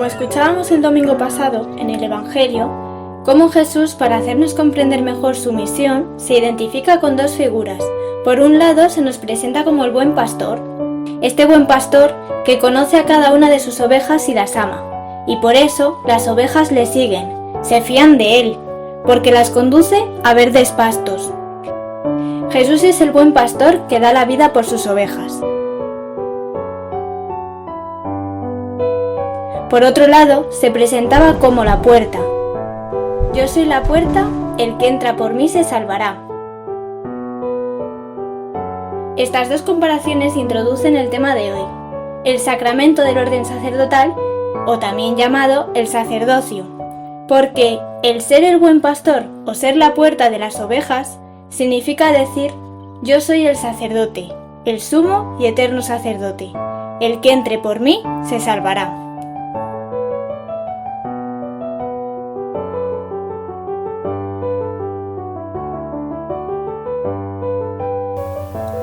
escuchábamos el domingo pasado en el Evangelio, cómo Jesús, para hacernos comprender mejor su misión, se identifica con dos figuras. Por un lado, se nos presenta como el buen pastor, este buen pastor que conoce a cada una de sus ovejas y las ama, y por eso las ovejas le siguen, se fían de él, porque las conduce a verdes pastos. Jesús es el buen pastor que da la vida por sus ovejas. Por otro lado, se presentaba como la puerta. Yo soy la puerta, el que entra por mí se salvará. Estas dos comparaciones introducen el tema de hoy, el sacramento del orden sacerdotal, o también llamado el sacerdocio, porque el ser el buen pastor o ser la puerta de las ovejas significa decir: yo soy el sacerdote, el sumo y eterno sacerdote, el que entre por mí se salvará.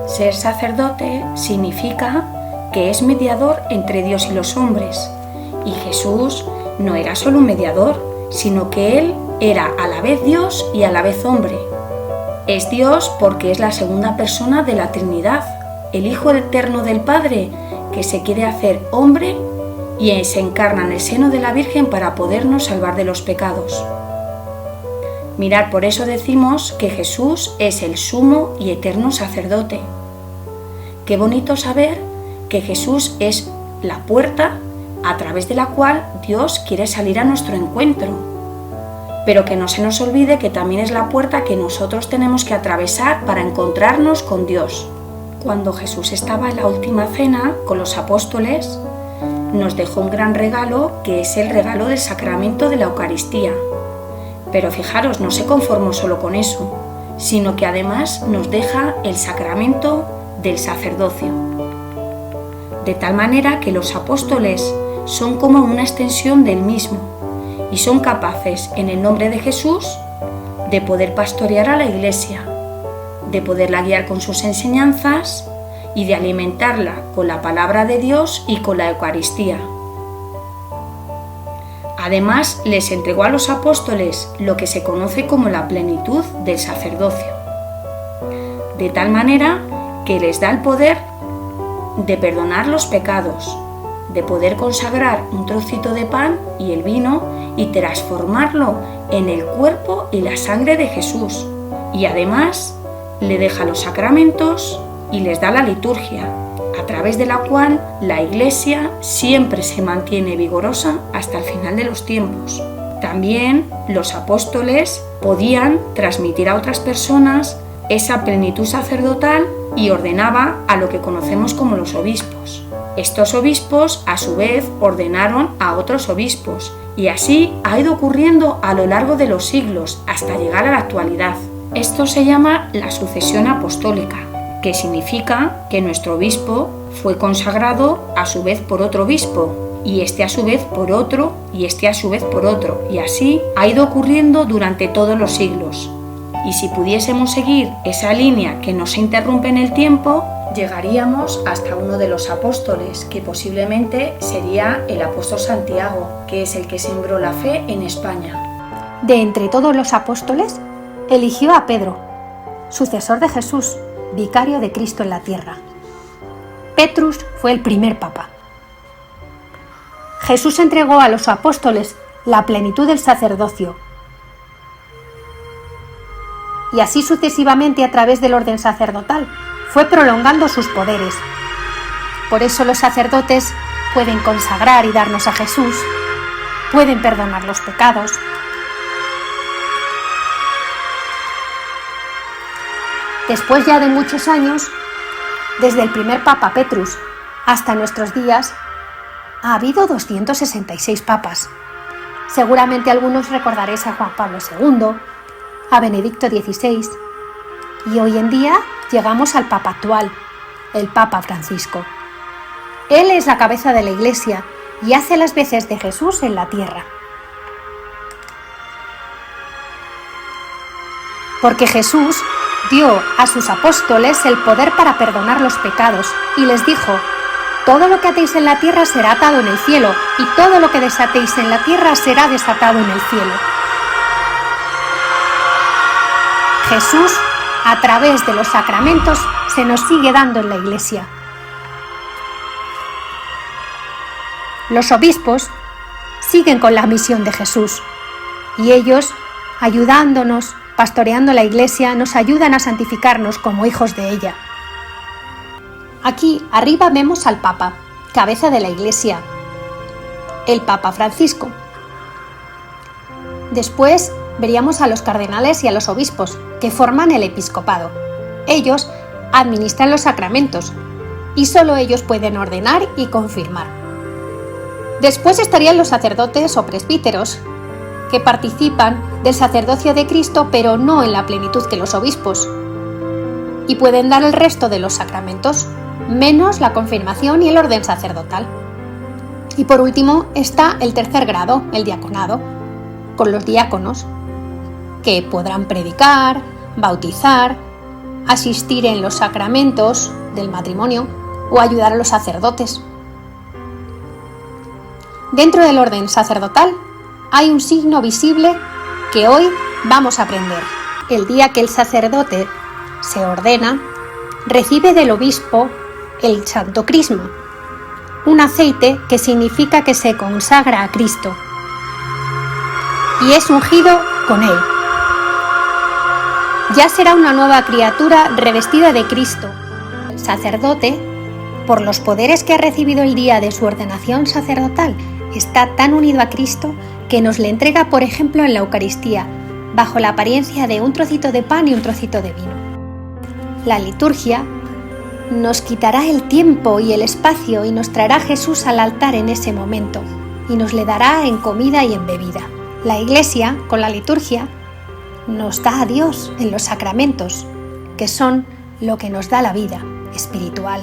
Ser sacerdote significa que es mediador entre Dios y los hombres, y Jesús no era solo un mediador, sino que Él era a la vez Dios y a la vez hombre. Es Dios porque es la segunda persona de la Trinidad, el Hijo eterno del Padre, que se quiere hacer hombre y se encarna en el seno de la Virgen para podernos salvar de los pecados. Mirad, por eso decimos que Jesús es el sumo y eterno sacerdote. Qué bonito saber que Jesús es la puerta a través de la cual Dios quiere salir a nuestro encuentro. Pero que no se nos olvide que también es la puerta que nosotros tenemos que atravesar para encontrarnos con Dios. Cuando Jesús estaba en la última cena con los apóstoles, nos dejó un gran regalo, que es el regalo del sacramento de la Eucaristía. Pero fijaros, no se conformó solo con eso, sino que además nos deja el sacramento del sacerdocio. De tal manera que los apóstoles son como una extensión del mismo y son capaces, en el nombre de Jesús, de poder pastorear a la Iglesia, de poderla guiar con sus enseñanzas y de alimentarla con la palabra de Dios y con la Eucaristía. Además, les entregó a los apóstoles lo que se conoce como la plenitud del sacerdocio, de tal manera que les da el poder de perdonar los pecados, de poder consagrar un trocito de pan y el vino y transformarlo en el cuerpo y la sangre de Jesús. Y además le deja los sacramentos y les da la liturgia, a través de la cual la Iglesia siempre se mantiene vigorosa hasta el final de los tiempos. También los apóstoles podían transmitir a otras personas esa plenitud sacerdotal y ordenaba a lo que conocemos como los obispos. Estos obispos, a su vez, ordenaron a otros obispos, y así ha ido ocurriendo a lo largo de los siglos hasta llegar a la actualidad. Esto se llama la sucesión apostólica, que significa que nuestro obispo fue consagrado a su vez por otro obispo, y este a su vez por otro, y este a su vez por otro, y así ha ido ocurriendo durante todos los siglos. Y si pudiésemos seguir esa línea que no se interrumpe en el tiempo, llegaríamos hasta uno de los apóstoles, que posiblemente sería el apóstol Santiago, que es el que sembró la fe en España. De entre todos los apóstoles, eligió a Pedro, sucesor de Jesús, vicario de Cristo en la tierra. Petrus fue el primer papa. Jesús entregó a los apóstoles la plenitud del sacerdocio, y así sucesivamente a través del orden sacerdotal fue prolongando sus poderes. Por eso los sacerdotes pueden consagrar y darnos a Jesús, pueden perdonar los pecados. Después ya de muchos años, desde el primer papa Petrus hasta nuestros días, ha habido 266 papas. Seguramente algunos recordaréis a Juan Pablo II, a Benedicto XVI, y hoy en día llegamos al Papa actual, el Papa Francisco. Él es la cabeza de la Iglesia y hace las veces de Jesús en la tierra. Porque Jesús dio a sus apóstoles el poder para perdonar los pecados y les dijo: todo lo que atéis en la tierra será atado en el cielo, y todo lo que desatéis en la tierra será desatado en el cielo. Jesús, a través de los sacramentos, se nos sigue dando en la Iglesia. Los obispos siguen con la misión de Jesús, y ellos, ayudándonos, pastoreando la Iglesia, nos ayudan a santificarnos como hijos de ella. Aquí arriba vemos al Papa, cabeza de la Iglesia, el Papa Francisco. Después veríamos a los cardenales y a los obispos, que forman el episcopado. Ellos administran los sacramentos, y solo ellos pueden ordenar y confirmar. Después estarían los sacerdotes o presbíteros, que participan del sacerdocio de Cristo, pero no en la plenitud que los obispos, y pueden dar el resto de los sacramentos, menos la confirmación y el orden sacerdotal. Y por último está el tercer grado, el diaconado, con los diáconos, que podrán predicar, bautizar, asistir en los sacramentos del matrimonio o ayudar a los sacerdotes. Dentro del orden sacerdotal hay un signo visible que hoy vamos a aprender. El día que el sacerdote se ordena, recibe del obispo el santo crisma, un aceite que significa que se consagra a Cristo y es ungido con él. Ya será una nueva criatura revestida de Cristo. El sacerdote, por los poderes que ha recibido el día de su ordenación sacerdotal, está tan unido a Cristo que nos le entrega, por ejemplo, en la Eucaristía, bajo la apariencia de un trocito de pan y un trocito de vino. La liturgia nos quitará el tiempo y el espacio y nos traerá a Jesús al altar en ese momento y nos le dará en comida y en bebida. La Iglesia, con la liturgia, nos da a Dios en los sacramentos, que son lo que nos da la vida espiritual.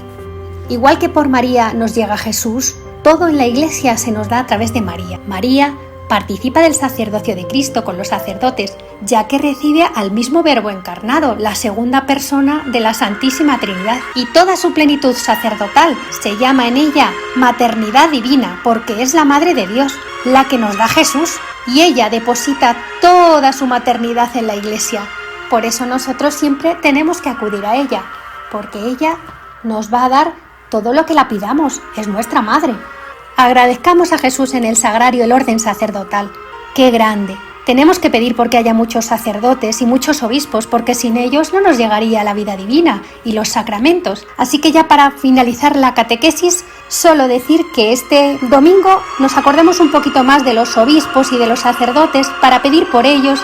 Igual que por María nos llega Jesús, todo en la Iglesia se nos da a través de María. María participa del sacerdocio de Cristo con los sacerdotes, ya que recibe al mismo Verbo encarnado, la segunda persona de la Santísima Trinidad. Y toda su plenitud sacerdotal se llama en ella maternidad divina, porque es la Madre de Dios, la que nos da Jesús, y ella deposita toda su maternidad en la Iglesia. Por eso nosotros siempre tenemos que acudir a ella, porque ella nos va a dar todo lo que la pidamos, es nuestra Madre. Agradezcamos a Jesús en el sagrario el orden sacerdotal. ¡Qué grande! Tenemos que pedir porque haya muchos sacerdotes y muchos obispos, porque sin ellos no nos llegaría la vida divina y los sacramentos. Así que ya para finalizar la catequesis, solo decir que este domingo nos acordemos un poquito más de los obispos y de los sacerdotes para pedir por ellos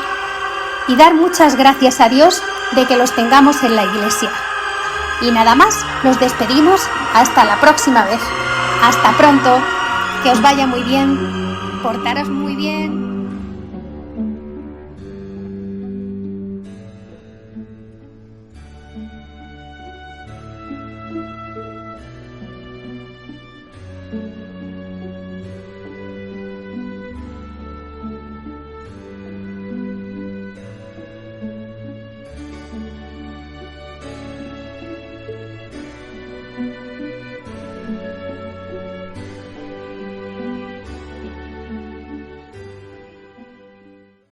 y dar muchas gracias a Dios de que los tengamos en la Iglesia. Y nada más, nos despedimos hasta la próxima vez. Hasta pronto, que os vaya muy bien, portaros muy bien.